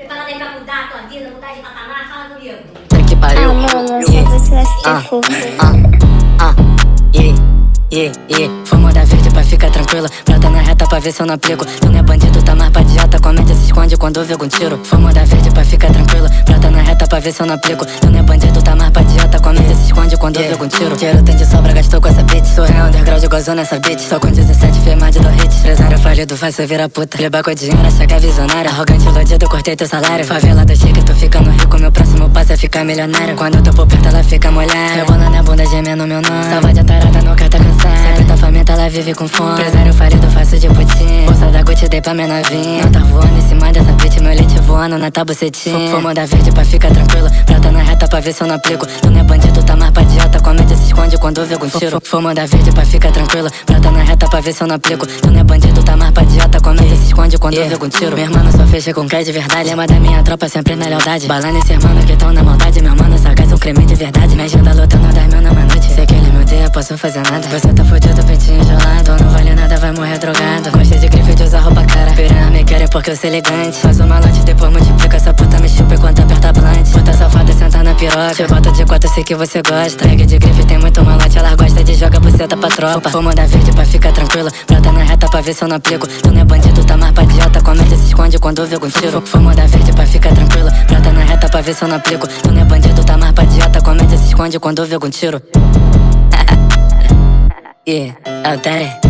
Preparado aí pra mudar a tua vida, mudar de patamar? Fala comigo. Que pariu. Mano, só você vai assistir fofo. Fumo da verde pra ficar tranquilo. Prata na reta pra ver se eu não aplico. Tu não é bandido, tá mais pra dieta. Comente se esconde quando vê com tiro. Fumo da verde pra ficar tranquilo. Prata na reta pra ver se eu não aplico. Tu não é bandido, tá mais pra dieta. Comente se esconde quando vê com tiro. Dinheiro tem de sobra, gastou com essa bitch. Sou real underground, gozou nessa bitch. Só com 17 fez mais de 2 hits. Empresário falido, faz você virar puta. Leba com dinheiro, acha que é visionária. Arrogante, iludido, cortei teu salário. Favela do chique, tu ficando rico. Meu próximo passo é ficar milionário. Quando eu tô por perto, ela fica molhada. Rebola na bunda, gemendo meu nome. Salva de tarada, nunca tá cansada. Sempre tá faminta, ela vive com fome. Empresário falido, faço de putinha. Bolsa da Gucci, dei pra minha novinha. Não tá voando em cima dessa bitch, meu leite voando na tabucetinha. Fumo da verde pra ficar tranquilo. Prata na reta pra ver se eu não aplico. Tu não é bandido, tá mais pra dieta. Comente se esconde quando vê com tiro. Fumo da verde pra ficar tranquilo. Prata na reta pra ver se eu não aplico. Tu não é bandido, tá mais pra dieta. Comente se esconde quando vê com tiro. Meu irmão só fecha com quem de verdade. Lema da minha tropa sempre na lealdade. Balando esse irmão que tão na maldade. Meu mano sagaz, um crime de verdade. Me agenda lutando 10 mil numa noite. Se aquele meu dia, posso fazer nada. Você tá fudido, peitinho gelado. Não vale nada, vai morrer drogado. Gostei de grife de usar roupa cara. Piranha me querem porque eu sou elegante. Faz o malote, depois multiplica. Essa puta me chupa enquanto aperta blunt. Puta safada senta na piroca. Te bota de 4, sei que você gosta. Reggae de grife tem muito malote. Ela gosta de jogar buceta pra tropa. Fumo da verde pra ficar tranquilo. Prata na reta pra ver se eu não aplico. Tu não é bandido, tá mais pra dieta. Comente se esconde quando vê com tiro. Fumo da verde pra ficar tranquilo. Prata na reta pra ver se eu não aplico. Tu não é bandido, tá mais pra dieta. Comente se esconde quando vê com tiro. É o Daddy.